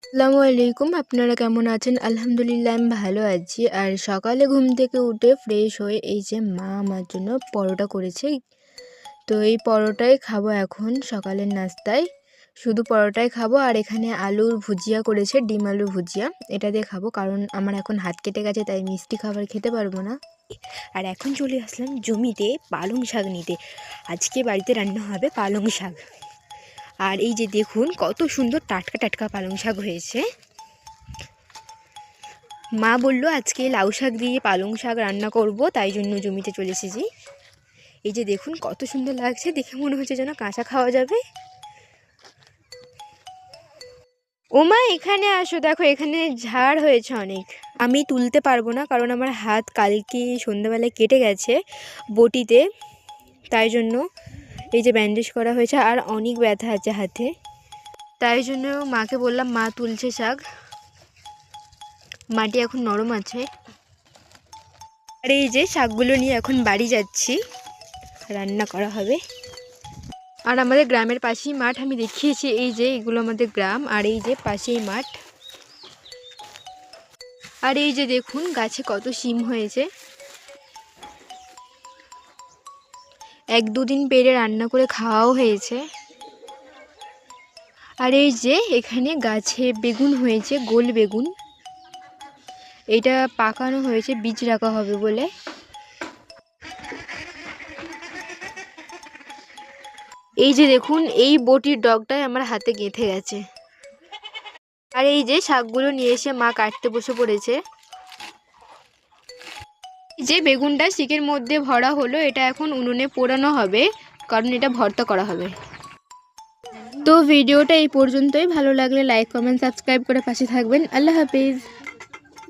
আসসালামু আলাইকুম। আপনারা কেমন আছেন? আলহামদুলিল্লাহ আমি ভালো আছি। আর সকালে ঘুম থেকে উঠে ফ্রেশ হয়ে এই যে মা আমার জন্য পরোটা করেছে। তো এই পরোটাই খাবো এখন সকালের নাস্তায়। শুধু পরোটাই খাবো আর এখানে আলুর ভুজিয়া করেছে, ডিম আলুর ভুজিয়া। এটা দিয়ে খাবো কারণ আমার এখন হাত কেটে গেছে, তাই মিষ্টি খাবার খেতে পারবো না। আর এখন চলে আসলাম জমিতে পালং শাক নিতে। আজকে বাড়িতে রান্না হবে পালং শাক। আর এই যে দেখুন কত সুন্দর টাটকা টাটকা পালং শাক হয়েছে। মা বলল আজকে লাউ শাক দিয়ে পালং শাক রান্না করব, তাই জন্য জমিতে চলে এসেছি। এই যে দেখুন কত সুন্দর লাগছে, দেখে মনে হচ্ছে যেন কাঁচা খাওয়া যাবে। ও মা এখানে আসো, দেখো এখানে ঝাড় হয়েছে অনেক। আমি তুলতে পারবো না কারণ আমার হাত কালকে সন্ধ্যাবেলায় কেটে গেছে বটিতে, তাই জন্য এই যে ব্যান্ডেজ করা হয়েছে আর অনেক ব্যথা আছে হাতে। তাই জন্য মাকে বললাম, মা তুলছে শাক। মাটি এখন নরম আছে। আর এই যে শাকগুলো নিয়ে এখন বাড়ি যাচ্ছি, রান্না করা হবে। আর আমাদের গ্রামের পাশেই মাঠ, আমি দেখিয়েছি। এই যে এগুলো আমাদের গ্রাম আর এই যে পাশেই মাঠ। আর এই যে দেখুন গাছে কত শিম হয়েছে। এক দুদিন পেরে রান্না করে খাওয়াও হয়েছে। আর এই যে এখানে গাছে বেগুন হয়েছে, গোল বেগুন। এটা পাকানো হয়েছে, বীজ রাখা হবে বলে। এই যে দেখুন এই বটির ডগটাই আমার হাতে গেঁথে গেছে। আর এই যে শাকগুলো নিয়ে এসে মা কাটতে বসে পড়েছে। যে বেগুনটা শিকের মধ্যে ভরা হলো, এটা এখন উনুনে পোড়ানো হবে কারণ এটা ভর্তা করা হবে। তো ভিডিওটা এই পর্যন্তই। ভালো লাগলে লাইক কমেন্ট সাবস্ক্রাইব করে পাশে থাকবেন। আল্লাহ হাফিজ।